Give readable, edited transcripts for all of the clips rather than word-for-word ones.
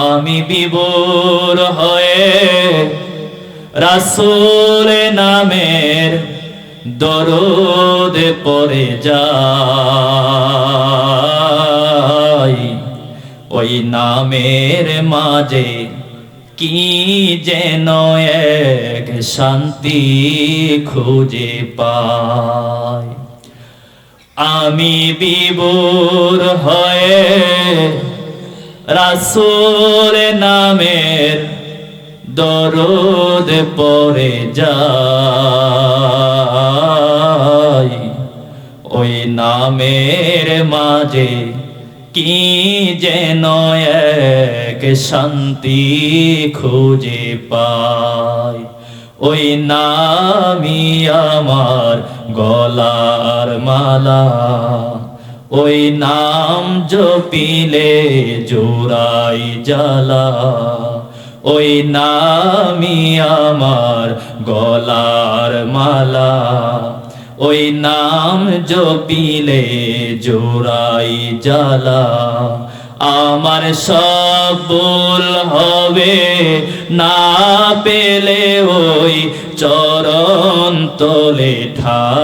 আমি বিভোর হয়ে রাসূল নামের দরুদ পড়ে যাই। ওই নামের মাঝে কি যেন এক শান্তি খুঁজে পাই। আমি বিভোর হয়ে রাসূল নামের দরুদ পড়ে যাই। ওই নামের মাঝে কি যেন এক শান্তি খুঁজে পাই। ওই নামই আমার গলার মালা, ওই নাম জপিলে জোড়াই জ্বালা। ওই নামই আমার গলার মালা, ওই নাম জপিলে জোড়াই জ্বালা। আমার সব ভুল হবে না পেলে ওই চরণ তলে ঠাই।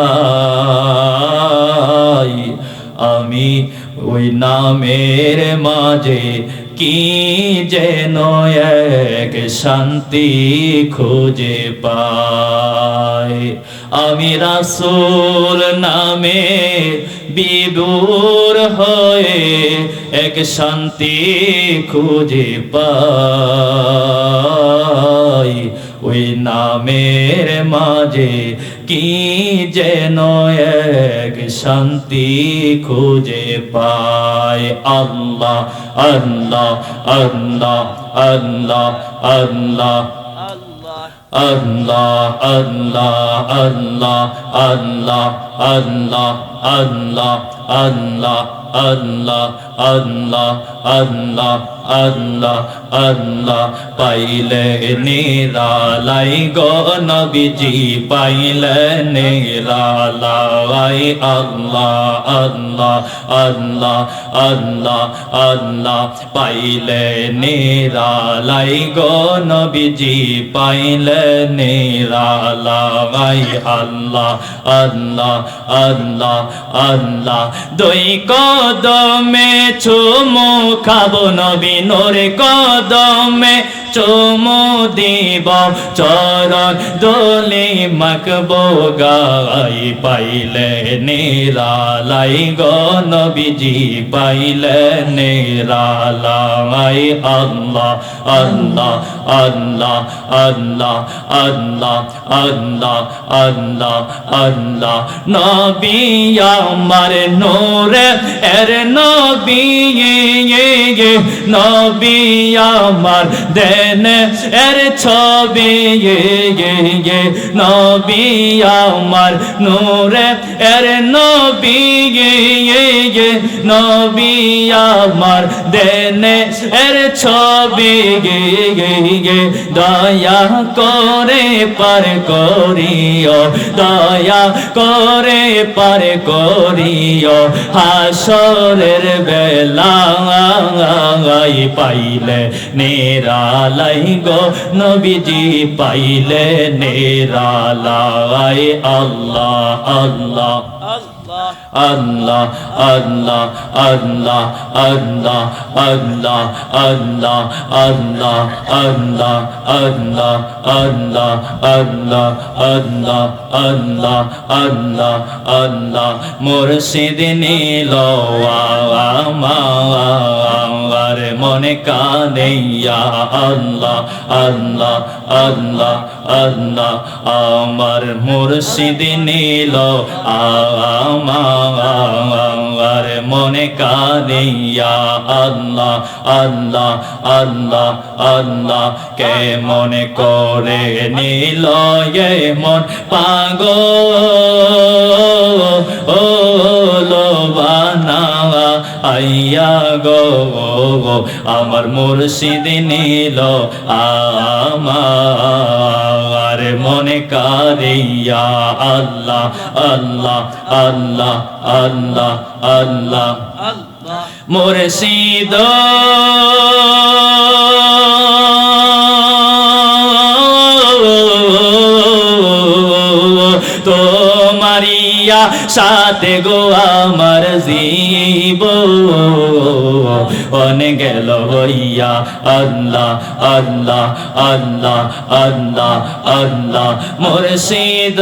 আমি ওই নামের মাঝে কি যেন এক শান্তি খুঁজে পাই। আমি রাসূল নামে বিভোর হয়ে এক শান্তি খুঁজে পাই। ওই নামের মাঝে কি যেন এক শান্তি খুঁজে পাই। আল্লাহ আল্লাহ আল্লাহ আল্লাহ আল্লাহ আল্লাহ আল্লাহ আল্লাহ আল্লাহ আল্লাহ আল্লাহ আল্লাহ আল্লাহ আল্লাহ আল্লাহ আল্লাহ আল্লাহ। পাইলে নিরালাই গো নবীজি, পাইলে নিরালাই। আল্লাহ আল্লাহ আল্লাহ আল্লাহ আল্লাহ। পাইলে নিরালাই গো নবীজি, পাইলে নিরালাই। আল্লাহ আল্লাহ আল্লাহ আল্লাহ। দুই কদমে চুমু খাবো নবী নূর কদমে চুমু দিব, চরণ দোলে মাখবো গাই। পাইলে নিরালাই গো নবীজি, পাইলে নিরালাই। আল্লাহ আল্লাহ আল্লাহ আল্লাহ আল্লাহ আল্লাহ আল্লাহ আল্লাহ। নবী আমার নূরে এর নবী, নবী আমার দেন এর ছবি। নবী আমার নূরে এর নবী, নবী আমার দেন এর ছবি। দয়া করে পার করিও, দয়া করে পার করিও হাসরের বেলায়। পাইলে নিরালাই গো নবীজি, পাইলে নিরালাই। আল্লাহ আল্লাহ আল্লাহ আল্লাহ আল্লাহ আল্লাহ আল্লাহ আল্লাহ আল্লাহ আল্লাহ আল্লাহ আল্লাহ আল্লাহ আল্লাহ আল্লাহ আল্লাহ আল্লাহ। মুর্শিদ নীল আমার মনে কাঁদিয়া। আল্লাহ আল্লাহ আল্লাহ আল্লাহ। আমার মুর্শিদ নীল আমার মনে কাঁদিয়া। আল্লাহ আল্লাহ আল্লাহ আল্লাহ। কে মনে করে নিল এ মন পাগল বানা আইয়া গো। আমার মুর্শিদ নীল আমার মনে কাঁদিয়া। আল্লাহ আল্লাহ আল্লাহ আল্লাহ আল্লাহ। মুর্শিদ সাথে গো আমার জীবন গেল হইয়া আল্লাহ আল্লাহ আল্লাহ আল্লাহ আল্লাহ মুর্শিদ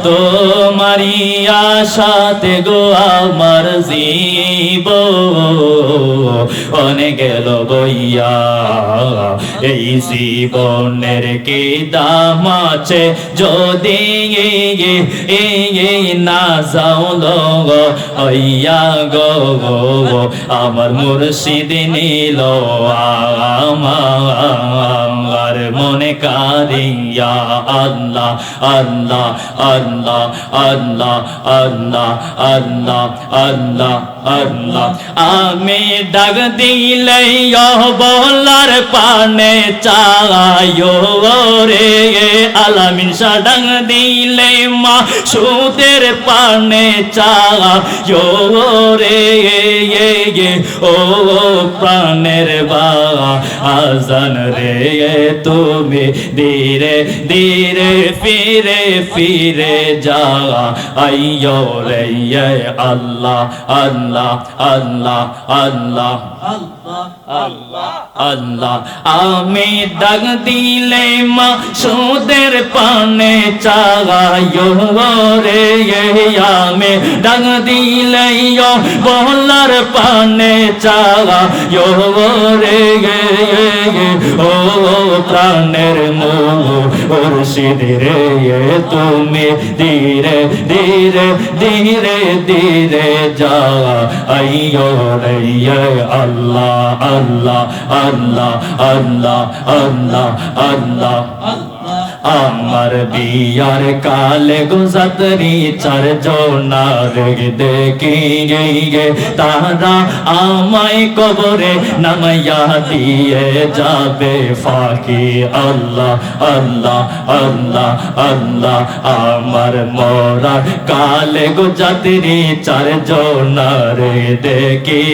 তোমারি আশাতে গো আমার জীবন গেল বইয়া এই জীবনের কি দাম আছে যদি না যাও হইয়া গো আমার মুর্শিদ নিল আমার মনে কারিয়া আল্লাহ আল্লাহ আল্লাহ আল্লাহ আল্লাহ আল্লাহ আল্লাহ আল্লাহ আমি ডাক দিলে বলার পানে চাইও রে আলামিন শাহ ডাক দিলে মা সুদের পানে চাইও রে ও প্রাণের আজান রে তুমি ধীরে ধীরে ফিরে ফিরে যা আইয়ো রে আল্লাহ আল্লাহ আল্লাহ আল্লাহ আল্লাহ আল্লাহ আমি ডাক দিলে মা সুদের পানে চাইও রে আমি ডাক দিলে বলার পানে চাইও রে ও প্রাণের মুর্শিদ রে তুমি ধীরে ধীরে ধীরে ধীরে যা আইয়ো রে আল্লাহ আল্লাহ আল্লাহ আল্লাহ আল্লাহ আল্লাহ আমার বিয়ার কালে গুজরি চার জনার দেখি গে তারা আমায় কবরে নামাইয়া দিয়ে যাবে ফাঁকি আল্লাহ আল্লাহ আল্লাহ আল্লাহ আমার মরার কালে গুজরি চার জনার দেখি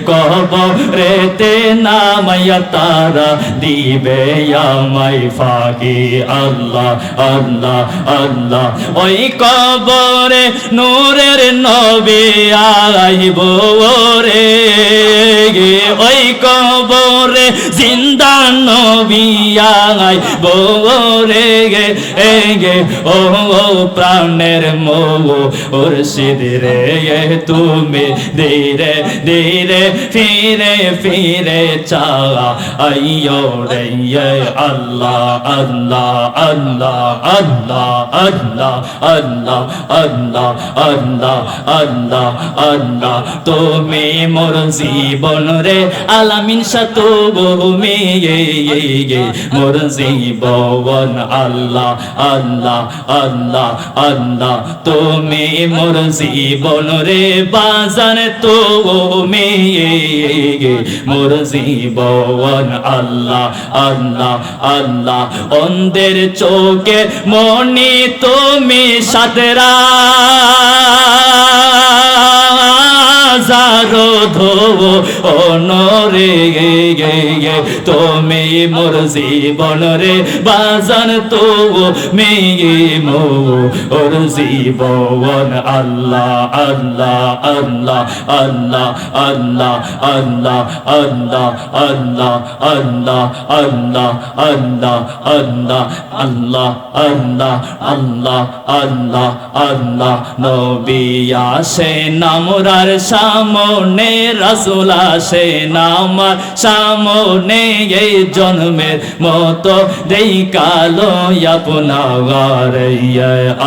কবরেতে নামাইয়া তারা দিবে আমায় ফাঁকি আল্লাহ আল্লাহ আল্লাহ ওই কবরে নূরের নবী আইব রে ওই কবরে জিন্দা নবী আইব রে ও প্রাণের মুর্শিদ রে তুমি ধীরে ধীরে ফিরে ফিরে চা আইয়ো রে আল্লাহ আল্লাহ আল্লাহ আল্লাহ আল্লাহ আল্লাহ আল্লাহ আল্লাহ আল্লাহ আল্লাহ তুমি মোর জীবন রে আলামিন শাহ তুমি মোর জীবন আল্লাহ আল্লাহ আল্লাহ আল্লাহ তুমি মোর জীবন রে বাজান তুমি মোর জীবন আল্লাহ আল্লাহ আল্লাহ অন্ধের চোখে মনি তুমি সাতরা হাজারো ধো অনরে তুমি মোর জীবন রে বাজান তো মেয়ে মোর জীবন আল্লাহ আল্লাহ আল্লাহ আল্লাহ আল্লাহ আল্লাহ আল্লাহ আল্লাহ আল্লাহ আল্লাহ আল্লাহ আল্লাহ আল্লাহ আল্লাহ আল্লাহ আল্লাহ আল্লাহ নবী আসেন আমরার সামনে রাসূল আসেন আমার সামনে এই জন্মের মতো দেই কালো আপনার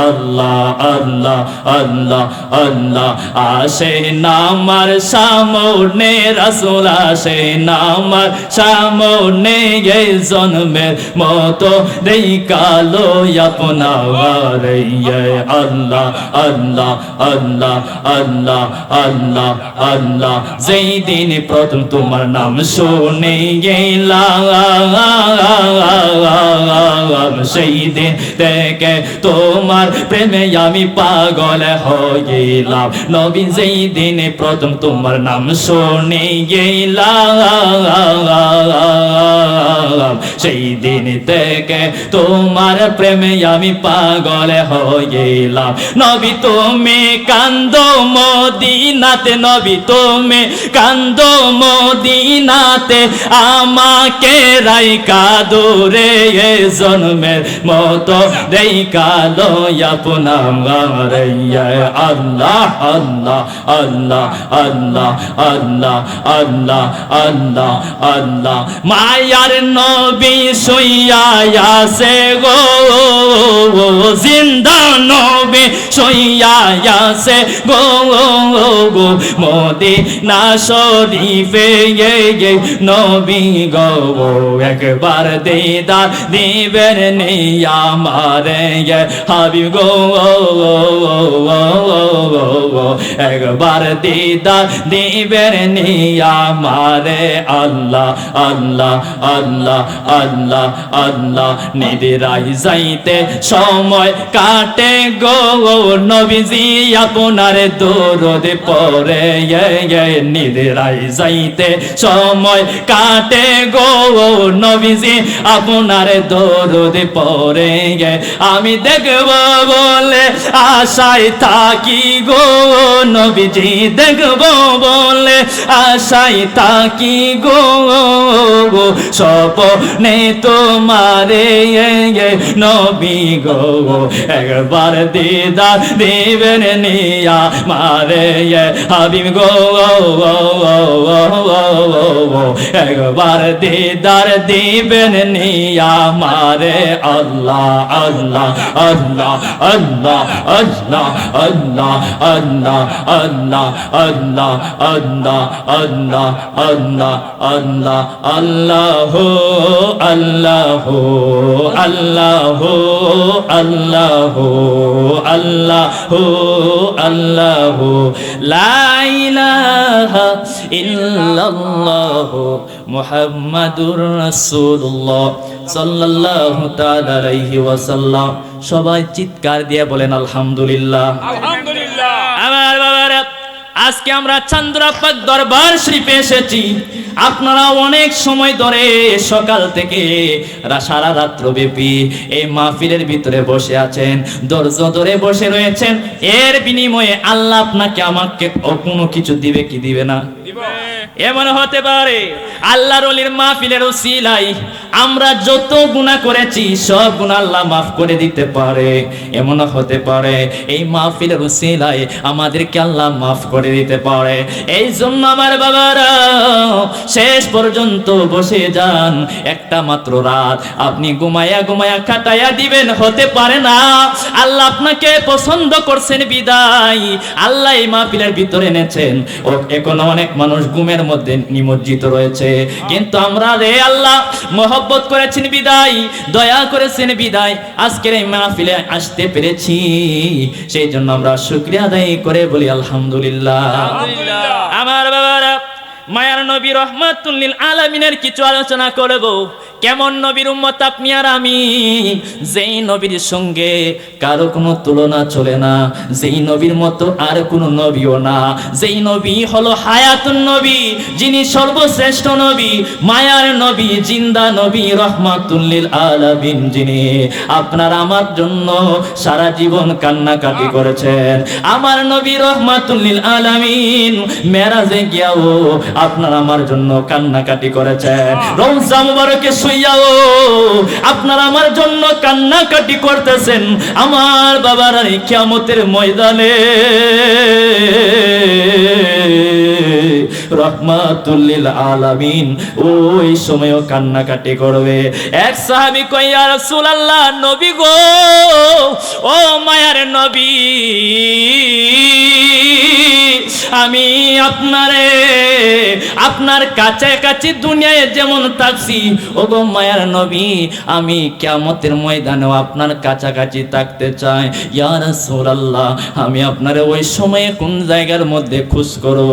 আল্লাহ আল্লাহ আল্লাহ আল্লাহ আসেন আমার সামনে রাসূল আসেন আমার সামনে এই জন্মের মতো দেই কালো আপনার আল্লাহ আল্লাহ আল্লাহ আল্লাহ আল্লাহ আল্লাহ যেই দিন প্রথম তোমার নাম শুনে গেলাম, সেই দিন থেকে তোমার প্রেমে আমি পাগল হয়ে গেলাম। নবী যেই দিন প্রথম তোমার নাম শুনে গেলাম, সেই দিন থেকে তোমার প্রেমে আমি পাগল হয়ে গেলাম। নবী তুমি কান্দো মদিনাতে, নবী তুমি কান্দো মদিনাতে, আমাকে রাইকা দূরে এ জন্মের মতো দেখা লই আপনার। আল্লাহ আল্লাহ আল্লাহ আল্লাহ আল্লাহ আল্লাহ আল্লাহ আল্লাহ। মায়ার নবী শুইয়া আছে গো, জিন্দা নবী শুইয়া আছে গো, মদিনা শরীফে নবী গো, একবার দিদার দিবেন নিয়া মারে হাবিব গো, একবার দিদার দিবেন নিয়া মারে। আল্লাহ আল্লাহ আল্লাহ আল্লাহ আল্লাহ। নিদিরাই যাইতে সময় কাটে গো, নবীজি আপনার দরুদ পড়ে। নিদিরাই যাইতে সময় কাটে গো, নবীজি আপনার দরুদ পড়ে। আমি দেখব বলে আশায় থাকি গো, নবীজি দেখব বলে আশায় থাকি গো, স্বপ্নে তোমারে নবী গো, একবার দিদার দিবেন নিয়া মারে হাবিব গো, একবার দিদার দিবেন নিয়া মারে। আল্লাহ আল্লাহ আল্লাহ আল্লাহ আল্লাহ আল্লাহ আল্লাহ আল্লাহ আল্লাহ আল্লাহ আল্লাহ আল্লাহ আল্লাহ আল্লাহ আল্লাহ আল্লাহ আল্লাহ আল্লাহ আল্লাহ। লা ইলাহা ইল্লাল্লাহ মুহাম্মাদুর রাসূলুল্লাহ সাল্লাল্লাহু তাআলা আলাইহি ওয়াসাল্লাম। সবাই চিৎকার দিয়ে বলেন আলহামদুলিল্লাহ। আলহামদুলিল্লাহ। আমার বাবারা, আজকে আমরা চান্দুরাপাক দরবার শরীফে এসেছি। আপনারা অনেক সময় ধরে সকাল থেকে সারা রাত্র ব্যাপী এই মাহফিলের ভিতরে বসে আছেন, ধৈর্য ধরে বসে রয়েছেন। এর বিনিময়ে আল্লাহ আপনাকে আমাকে কোনো কিছু দিবে কি দিবে না? এমন হতে পারে আল্লাহর ওলির মাহফিলের উসিলায় আমরা যত গুনাহ করেছি সব গুনাহ আল্লাহ মাফ করে দিতে পারে। এমন হতে পারে এই মাহফিলের উসিলায় আমাদেরকে আল্লাহ মাফ করে দিতে পারে। এই জন্য আমার বাবারা শেষ পর্যন্ত বসে যান। একটা মাত্র রাত আপনি ঘুমায়া ঘুমায়া কাটায়া দিবেন হতে পারে না। আল্লাহ আপনাকে পছন্দ করছেন বিদায় আল্লাহ এই মাহফিলের ভিতরে এনেছেন। ও এখন অনেক মানুষ ঘুমের মধ্যে নিমজ্জিত রয়েছে, কিন্তু আমরা রে আল্লাহ মহব্বত করেছেন বিদায়, দয়া করেছেন বিদায় আজকের এই মাহফিলে আসতে পেরেছি। সেই জন্য আমরা শুকরিয়া আদায় করে বলি আলহামদুলিল্লাহ। আমার বাবারা, মায়ার নবী রহমাতুল লিল আলামিনের কিছু আলোচনা করব। কেমন নবীর উম্মত আপনি আর আমি, যেই নবীর সঙ্গে কারো কোনো তুলনা চলে না, যেই নবীর মতো আর কোনো নবীও না। যেই নবী হলো হায়াতুন নবী, যিনি সর্বশ্রেষ্ঠ নবী, মায়ার নবী, জিন্দা নবী, রহমাতুল লিল আলামিন, যিনি আপনার আমার জন্য সারা জীবন কান্নাকাটি করেছেন। আমার নবী রহমাতুল লিল আলামিন মেরাজে গিয়াও আপনার আমার জন্য কান্নাকাটি করেছেন। রওজা মুবারকে শুইয়াও আপনার আমার জন্য কান্নাকাটি করতেছেন। আমার বাবার কিয়ামতের ময়দানে রহমাতুল লিল আলামিন ওই সময়ও কান্নাকাটি করবে। এক সাহাবী কয়, ইয়া রাসূলুল্লাহ, নবী গো, ও মায়ার নবী, আমি আপনারে আপনার কাছাকাছি দুনিয়ায় যেমন থাকছি, ওগো মায়ার নবী, আমি কিয়ামতের ময়দানেও আপনার কাছাকাছি থাকতে চাই। ইয়া রাসূলুল্লাহ, আমি আপনারে ওই সময়ে কোন জায়গার মধ্যে খুশ করব?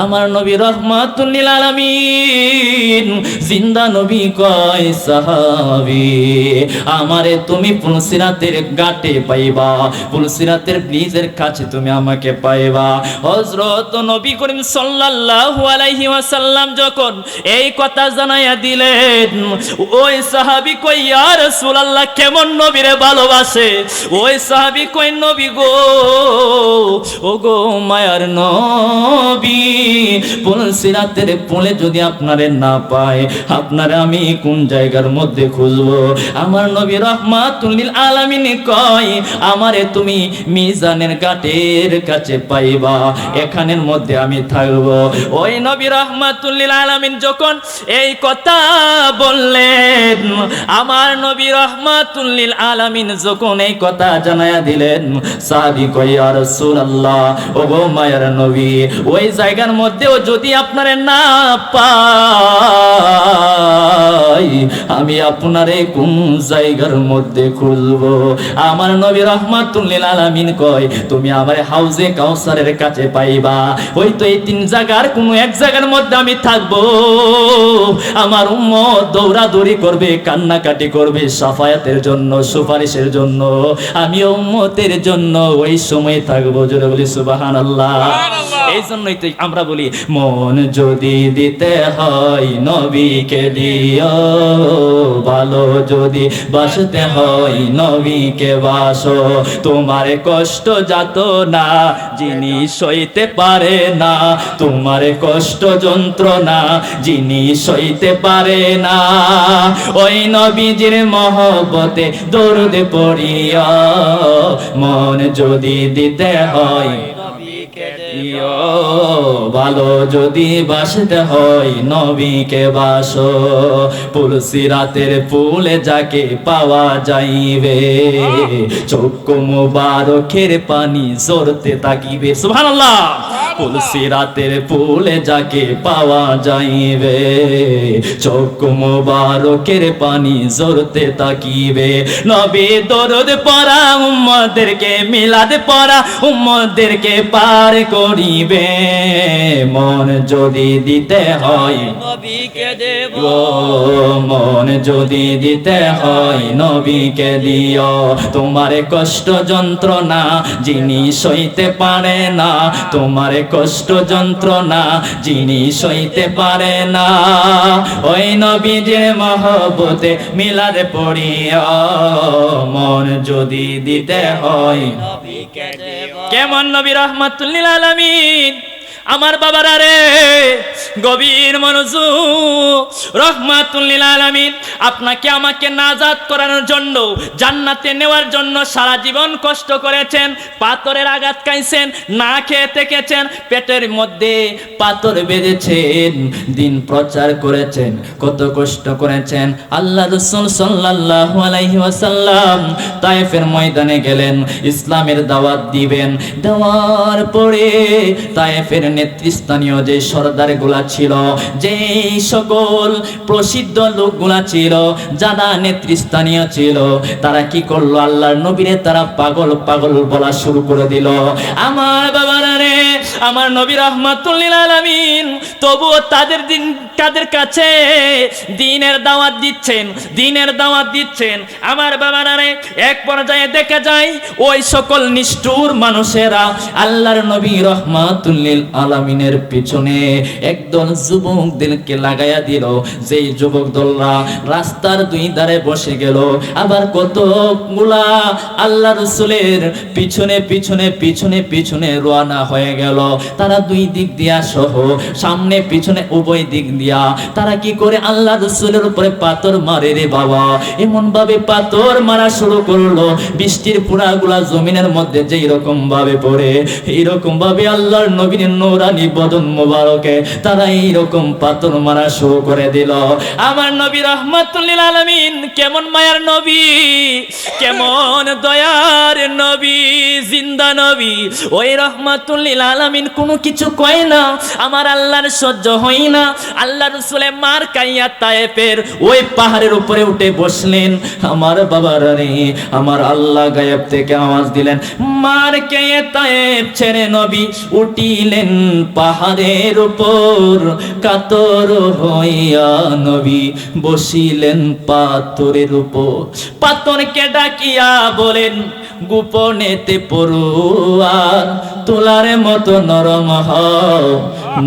আমার নবী রহমাতুল লিল আলামিন জিন্দা নবী কয়, সাহাবী আমারে তুমি পুলসিরাতের ঘাটে পাইবা, পুলসিরাতের ব্রিজের কাছে তুমি আমাকে পাইবা। হযরত নবী করিম সাল্লাল্লাহু আলাইহি ওয়াসাল্লাম যখন এই কথা জানাইয়া দিলেন, ওই সাহাবী কই, ইয়া রাসূলুল্লাহ, কেমন নবীরে ভালোবাসে? ওই সাহাবী কই, নবী গো, ও গো মায়ার নবী, পুলসিরাতের পুলে যদি আপনারে না পায়, আপনারে আমি কোন জায়গার মধ্যে খুঁজবো? আমার নবী রহমাতুল লিল আলামিন কয়, আমারে তুমি মিজানের ঘাটের কাছে পাইবা, এখানের মধ্যে আমি থাকবো। ওই নবী রহমাতুল লিল আলামিন যখন এই কথা বললেন, আমার নবী রহমাতুল লিল আলামিন যখন এই কথা জানায়া দিলেন, সাহাবী কয়, ইয়া রাসূলুল্লাহ, ওগো মায়ার নবী, ওই জায়গার মধ্যেও যদি আপনারে না পাই, আমি আপনারে কোন জায়গার মধ্যে খুঁজবো? আমার নবী রহমাতুল লিল আলামিন কয়, তুমি আমার হাউজে কাউসারের কাছে পাইবা। ওই তো এই তিন জায়গার কোন এক জায়গার মধ্যে আমি থাকবো। আমার উম্মত দৌড়াদৌড়ি করবে, কান্নাকাটি করবে সাফায়াতের জন্য, সুপারিশের জন্য। আমি উম্মতের জন্য ওই সময় থাকবো। জোরে বলি সুবহানাল্লাহ। এই জন্যই তো আমরা বলি, মন যদি দিতে হয় নবীকে দিও, ভালো যদি বাসতে হয় নবীকে বাসো। তোমার কষ্ট যাত না যিনি সইতে পারে না, তোমার কষ্ট যন্ত্রণা যিনি সইতে পারে না, ওই নবীজির মহব্বতে দরুদ পড়িয়া মন যদি দিতে হয় ভালো যদি বাসতে হয় নবীকে বাসো। পুলসিরাতের পুলে যাকে পাওয়া যাইবে, চক্ষু মুবারকের পানি ঝরতে থাকিবে। সুবহানাল্লাহ। পুলসিরাতের পুলে যাকে পাওয়া যাইবে, চক্ষু মুবারকের পানি ঝরতে থাকিবে। নবী দরুদ পড়া উম্মতদেরকে, মিলাদ পড়া উম্মতদেরকে পার করিবে। মন যদি দিতে হয় নবীকে দেব, মন যদি দিতে হয় নবীকে দিও। তোমার কষ্ট যন্ত্রণা যিনি সইতে পারে না, তোমার কষ্ট যন্ত্রণা যিনি সইতে পারে না, ওই নবীজির মহব্বতে মিলাদ পড়িয়া মন যদি দিতে হয় নবীকে দেব। কেমন নবী রহমাতুল লিল আলামিন। আমার বাবারা রে, গভীর মনোযোগ। রহমাতুল লিল আলামিন আপনাকে আমাকে নাজাত করানোর জন্য, জান্নাতে নেওয়ার জন্য সারা জীবন কষ্ট করেছেন। পাথরের আঘাত খাইছেন, না খেয়ে থেকেছেন, পেটের মধ্যে পাথর বেঁধেছেন, দিন প্রচার করেছেন, কত কষ্ট করেছেন। আল্লাহ রাসূল সাল্লাল্লাহু আলাইহি ওয়াসাল্লাম তায়েফের ময়দানে গেলেন, ইসলামের দাওয়াত দিবেন। দেওয়ার পরে তায়েফের নেতৃস্থানীয় যে সরদারগুলা ছিল, যে সকল প্রসিদ্ধ লোকগুলা ছিল, যারা নেতৃস্থানীয় ছিল, তারা কি করলো? আল্লাহর নবীরে তারা পাগল পাগল বলা শুরু করে দিল। আমার বাবারা রে, আমার নবী রহমাতুল লিল আলামিন তবুও তাদের কাছে দ্বীনের দাওয়াত দিচ্ছেন, দ্বীনের দাওয়াত দিচ্ছেন। আমার বাবারা রে, এক পর্যায়ে দেখা যায় ওই সকল নিষ্ঠুর মানুষেরা আল্লাহর নবী রহমাতুল লিল আলামিনের পিছনে একদল যুবকদেরকে লাগাইয়া দিল। যেই যুবক দলরা রাস্তার দুই ধারে বসে গেল, আবার কতগুলা আল্লাহ রাসূলের পিছনে পিছনে পিছনে পিছনে রওনা হয়ে গেল। তারা দুই দিক দিয়া সহ, সামনে পিছনে উভয় দিক দিয়া তারা কি করে আল্লাহ রাসূলের উপরে পাথর মারে রে বাবা। এমন ভাবে পাথর মারা শুরু করলো, বৃষ্টির পুরাগুলা জমিনের মধ্যে যেই রকম ভাবে পড়ে, এইরকম ভাবে আল্লাহর নবীর নূরানি বদন মোবারকে তারা তারা এইরকম পাথর মারা শুরু করে দিল। আমার নবী রাহমাতুল লিল আলামিন কেমন মায়ার নবী, কেমন দয়ার নবী, জিন্দা নবী, ওই রাহমাতুল লিল আলামিন কোনো কিছু কয় না। আমার আল্লাহর সহ্য হয় না, আল্লাহ রাসূলে মার কাইয়া তায়েফের ওই পাহাড়ের উপরে উঠে বসলেন। আমার বাবার রে, আমার আল্লাহ গায়েব থেকে আওয়াজ দিলেন, মার কাইয়া তায়েফ ছেড়ে নবী উঠিলেন পাহাড়ের উপর, কাতর হইয়া নবী বসিলেন পাথরের উপর। পাথরকে ডাকিয়া বলেন, গোপনেতে পড়ুয়ার তোলার মতো নরম হও,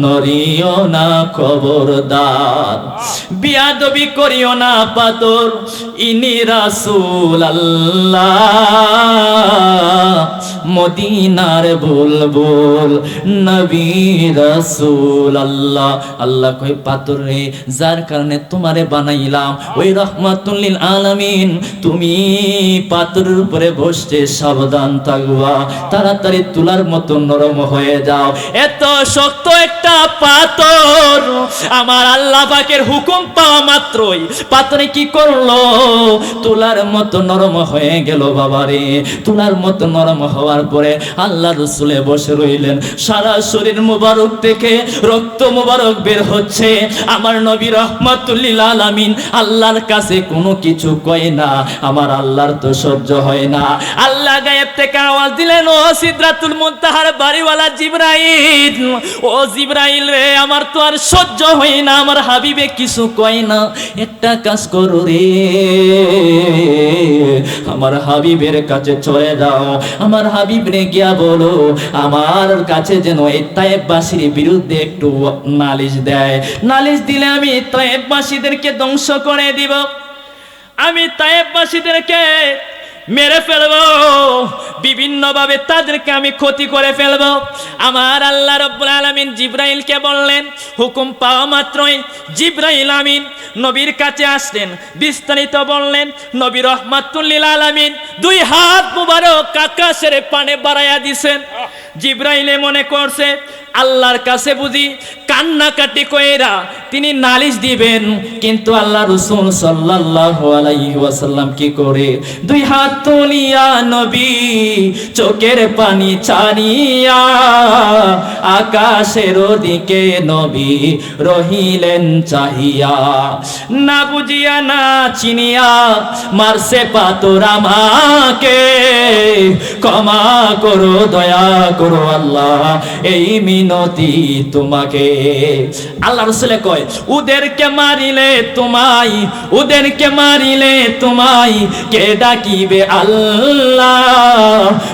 নরিও না খবরদার, বিয়াদবি করিও না পাথর, ইনি রাসূল আল্লাহ, মদিনার বুলবুল নবী রাসূল আল্লাহ। আল্লাহ কই, পাথর রে, যার কারণে তোমারে বানাইলাম ওই রাহমাতুল লিল আলামিন, তুমি পাথরের উপরে বসতে সাবধান থাকবা, তাড়াতাড়ি তুলার মতো নরম হয়ে যাও। এত শক্ত একটা পাথর, আমার আল্লাহ পাকের হুকুম পাওয়া মাত্রই পাথরে কি করলো, তুলার মতো নরম হয়ে গেল। বাবারে, তুলার মতো নরম হওয়ার পরে আল্লাহ রাসূলে বসে রইলেন। সারা শরীর মুবারক থেকে রক্ত মুবারক বের হচ্ছে। আমার নবী রাহমাতুল লিল আলামিন আল্লাহর কাছে কোনো কিছু কয় না, আমার আল্লাহর তো সহ্য হয় না। আল্লাহ গায়েব থেকে আওয়াজ দিলেন, ও সিদরাতুল মুনতাহার বাড়িওয়ালা জিবরাইল, ও জিবরাইল রে, আমার তো আর সহ্য হয় না, আমার হাবিবে কিছু কয় না, একটা কাজ করো রে, আমার হাবিবের কাছে চলে যাও, আমার হাবিব রে গিয়া বলো আমার কাছে যেন এই তায়েফবাসীর বিরুদ্ধে একটু নালিশ দেয়, নালিশ দিলে আমি তায়েফবাসীদেরকে ধ্বংস করে দিব, আমি তায়েফবাসীদেরকে মেরে ফেলবো, বিভিন্ন ভাবে তাদেরকে আমি ক্ষতি করে ফেলবো। আমার আল্লাহ রাব্বুল আলামিন জিবরাইলকে বললেন, হুকুম পাওয়া মাত্রই জিবরাইল আমিন নবীর কাছে আসলেন, বিস্তারিত বললেন। নবী রাহমাতুল লিল আলামিন দুই হাত মুবারক আকাশের পানে বাড়াইয়া দিছেন। জিবরাইলে মনে করছে আল্লাহর কাছে বুঝি কান্নাকাটি কইরা তিনি নালিশ দিবেন, কিন্তু আল্লাহ রাসূল সাল্লাল্লাহু আলাইহি ওয়াসাল্লাম কি করে, দুই হাত তুলিয়া নবী চোখের পানি ছাড়িয়া আকাশের দিকে নবী রহিলেন চাহিয়া, না বুঝিয়া না চিনিয়া মারছে পাথর আমাকে, ক্ষমা করো দয়া করো আল্লাহ, এই মিনতি তোমাকে। আল্লাহ রাসূলে কয়, ওদেরকে মারিলে তোমায়, ওদেরকে মারিলে তোমায় কে ডাকিবে আল্লাহ,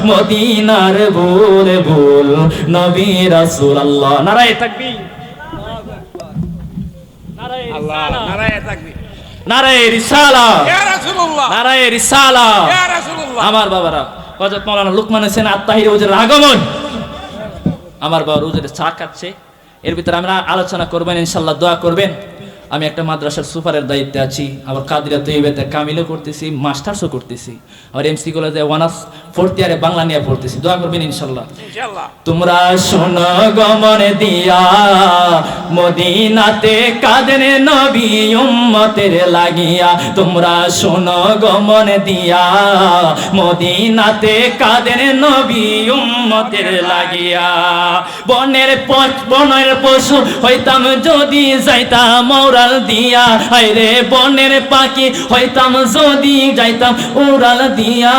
মদিনার বুলবুল নবী রাসূল আল্লাহ। নারায়ে তাকবীর, নারায়ে তাকবীর, নারায়ে রিসালাহ, ইয়া রাসূলুল্লাহ, নারায়ে রিসালাহ, ইয়া রাসূলুল্লাহ। আমার বাবারা, হযরত মাওলানা লুকমান হোসেন আত-তাহিরি হুজুরের আগমন, আমার বাবা হুজুরে চা খাচ্ছে, এর ভিতরে আমরা আলোচনা করবেন, ইনশাআল্লাহ দোয়া করবেন। আমি একটা মাদ্রাসার সুপারের দায়িত্বে আছি, আবার কাদিরা তৈয়বাতে কামিলও করতেছি, মাস্টার্সও করতেছি, আর এমসি কলেজে অনার্স 4th ইয়ারে বাংলা নিয়ে পড়তেছি, দোয়া করবেন ইনশাআল্লাহ। তোমরা শোনো গমন দিয়া মদিনাতে কাঁদেন নবী উম্মতের লাগিয়া, তোমরা শোনো গমন দিয়া মদিনাতে কাঁদেন নবী উম্মতের লাগিয়া, বনের পশু হইতাম যদি যাইতাম উড়াল দিয়া, হায়রে বনের পাখি হইতাম যদি যাইতাম উড়াল দিয়া,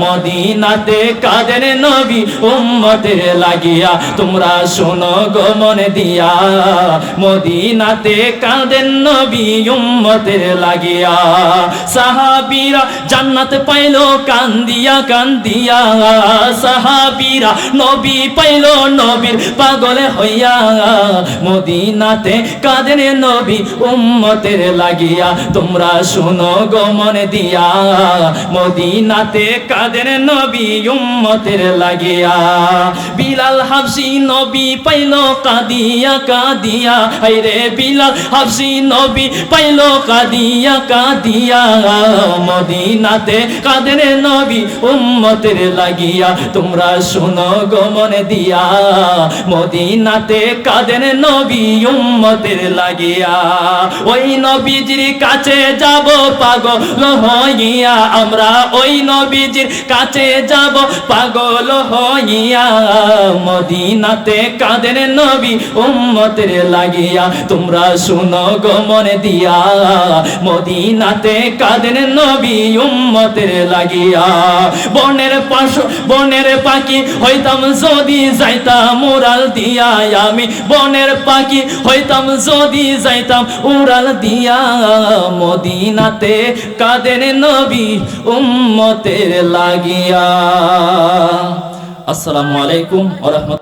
মদিনাতে কাঁদেন নবী উম্মতের লাগিয়া, তোমরা শোনো গমন দিয়া মদিনাতে কাঁদেন নবী উম্মতের লাগিয়া, সাহাবীরা জান্নাত পাইল কান্দিয়া কান্দিয়া, সাহাবীরা নবী পাইল নবীর পাগল হইয়া, মদিনাতে কাঁদেন নবী নবী উম্মতের লাগিয়া তোমরা শুনো গো মন দিয়া মদিনাতে কাদের নবী উম্মতের লাগিয়া বিলাল হাবশী নবী পাইল কাদিয়া কাদিয়া হায়রে বিলাল হাবশী নবী পাইল কাদিয়া কাদিয়া মদিনাতে কাদের নবী উম্মতের লাগিয়া তোমরা শুনো গো মন দিয়া মদিনাতে কাদের নবী উম্মতের লাগিয়া ওই নবীজির কাছে যাব পাগল হইয়া আমরা ওই নবীজির কাছে যাব পাগল হইয়া মদিনাতে কাদের নবী উম্মতের লাগিয়া তোমরা শুনো গো মন দিয়া মদিনাতে কাদের নবী উম্মতের লাগিয়া বনের পাখি হইতাম যদি যাইতাম উড়াল দিয়া আমি বনের পাখি হইতাম যদি যাইতাম উড়াল দিয়া মদিনাতে কাদের নবী উম্মতের লাগিয়া। আসসালামু আলাইকুম ওয়া রাহমাতুল্লাহ।